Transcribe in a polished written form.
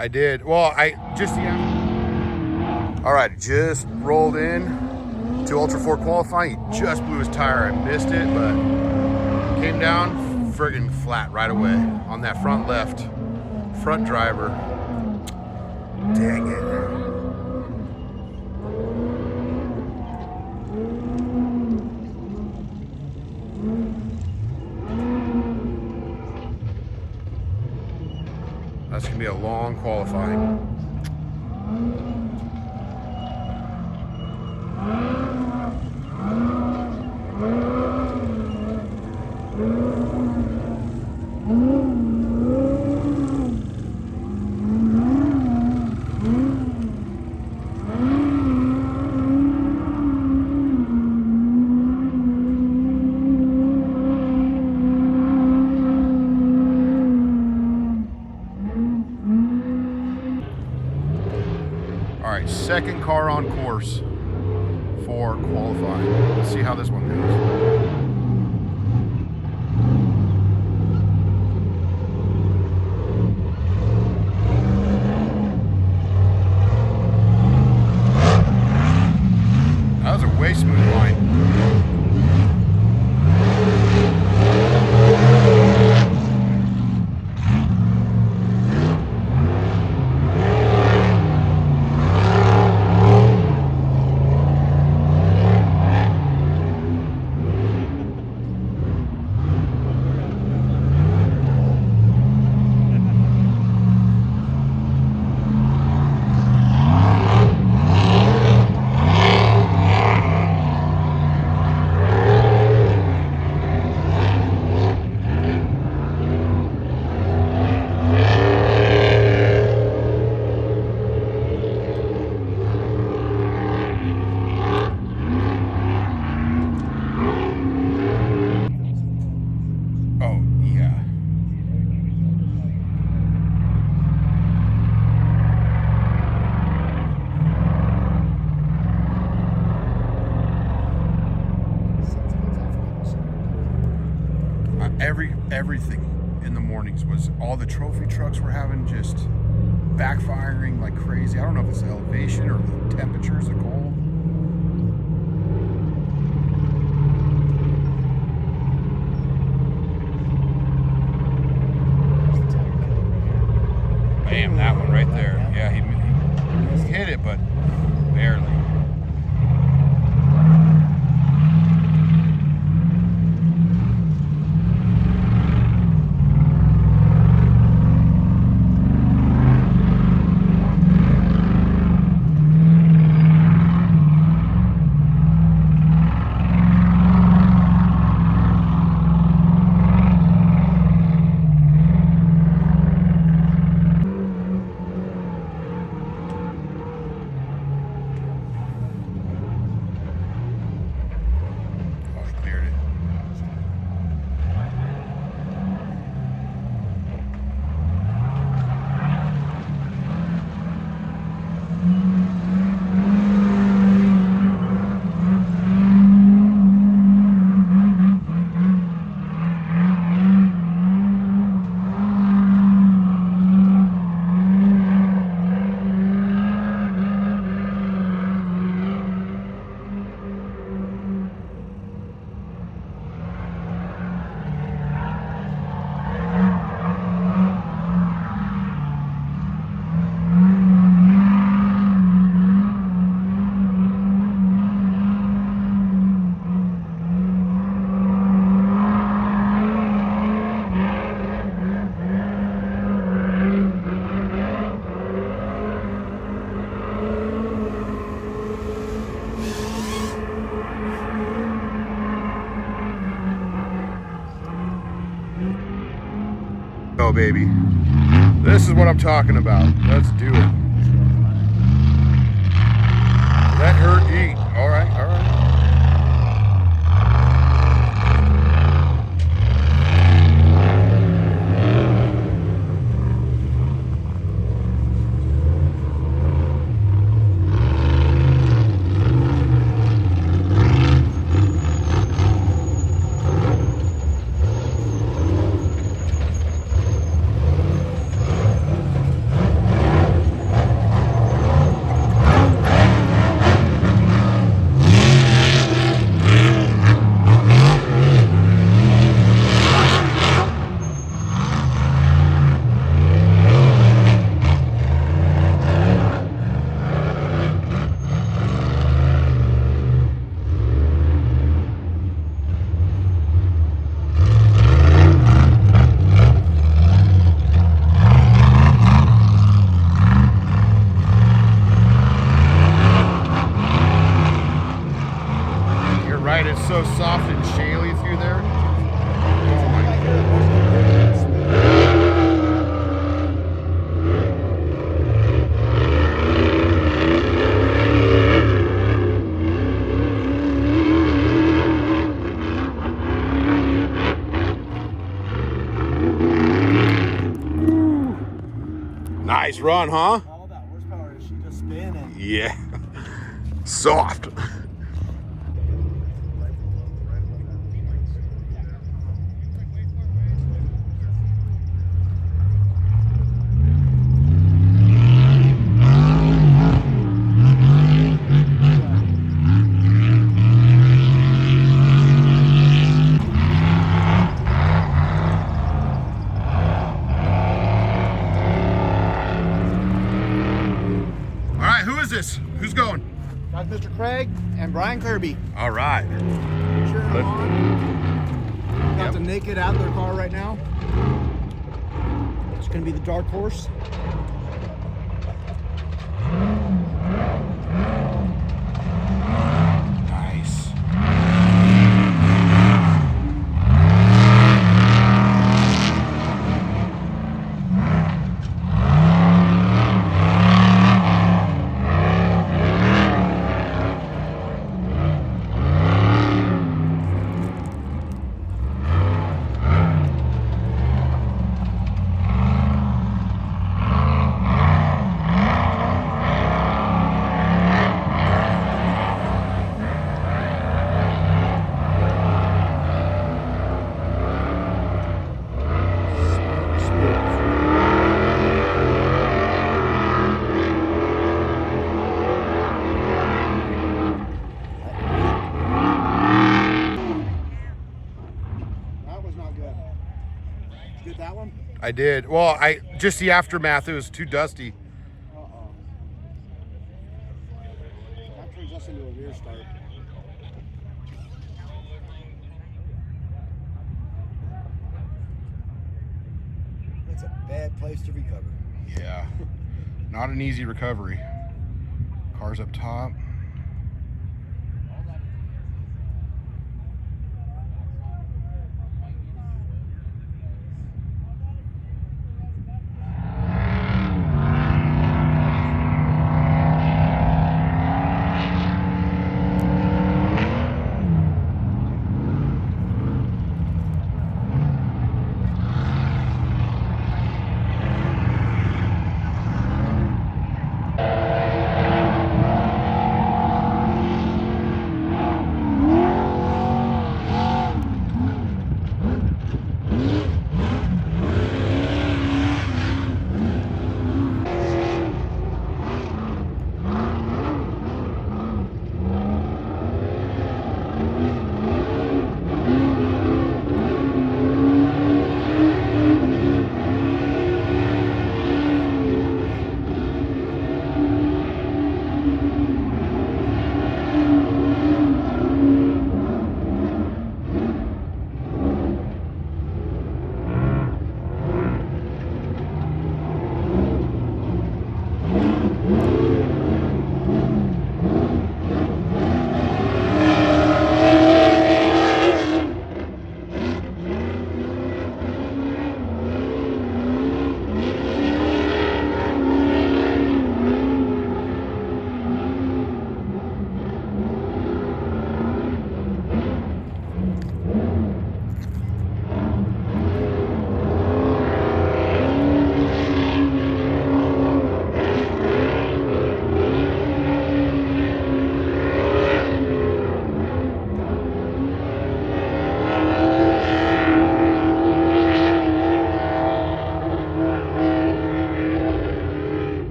I did. Well, all right, just rolled in to Ultra 4 qualifying. He just blew his tire. I missed it, but came down friggin' flat right away on that front left. Front driver. Dang it. That's going to be a long qualifying. All right, second car on course for qualifying. Let's see how this one goes. That was a way smooth line. Everything in the mornings was all the trophy trucks were having just backfiring like crazy. I don't know if it's the elevation or the temperatures, the cold. Bam, that one right there. Yeah, he hit it, but barely. Go, baby. This is what I'm talking about. Let's do it. Let her eat. All right, all right. Nice run, huh? All that horsepower is she just spinning. Yeah. Soft. All right, who is this? Who's going? That's Mr. Craig and Brian Kirby. All right. Cheering them on. Got Yep. the Naked out of their car right now. It's going to be the dark horse. Nice. That was not good. Did you get that one? I did. Well, just the aftermath, it was too dusty. Uh-oh. That turns us into a rear start. That's a bad place to recover. Yeah. Not an easy recovery. Car's up top.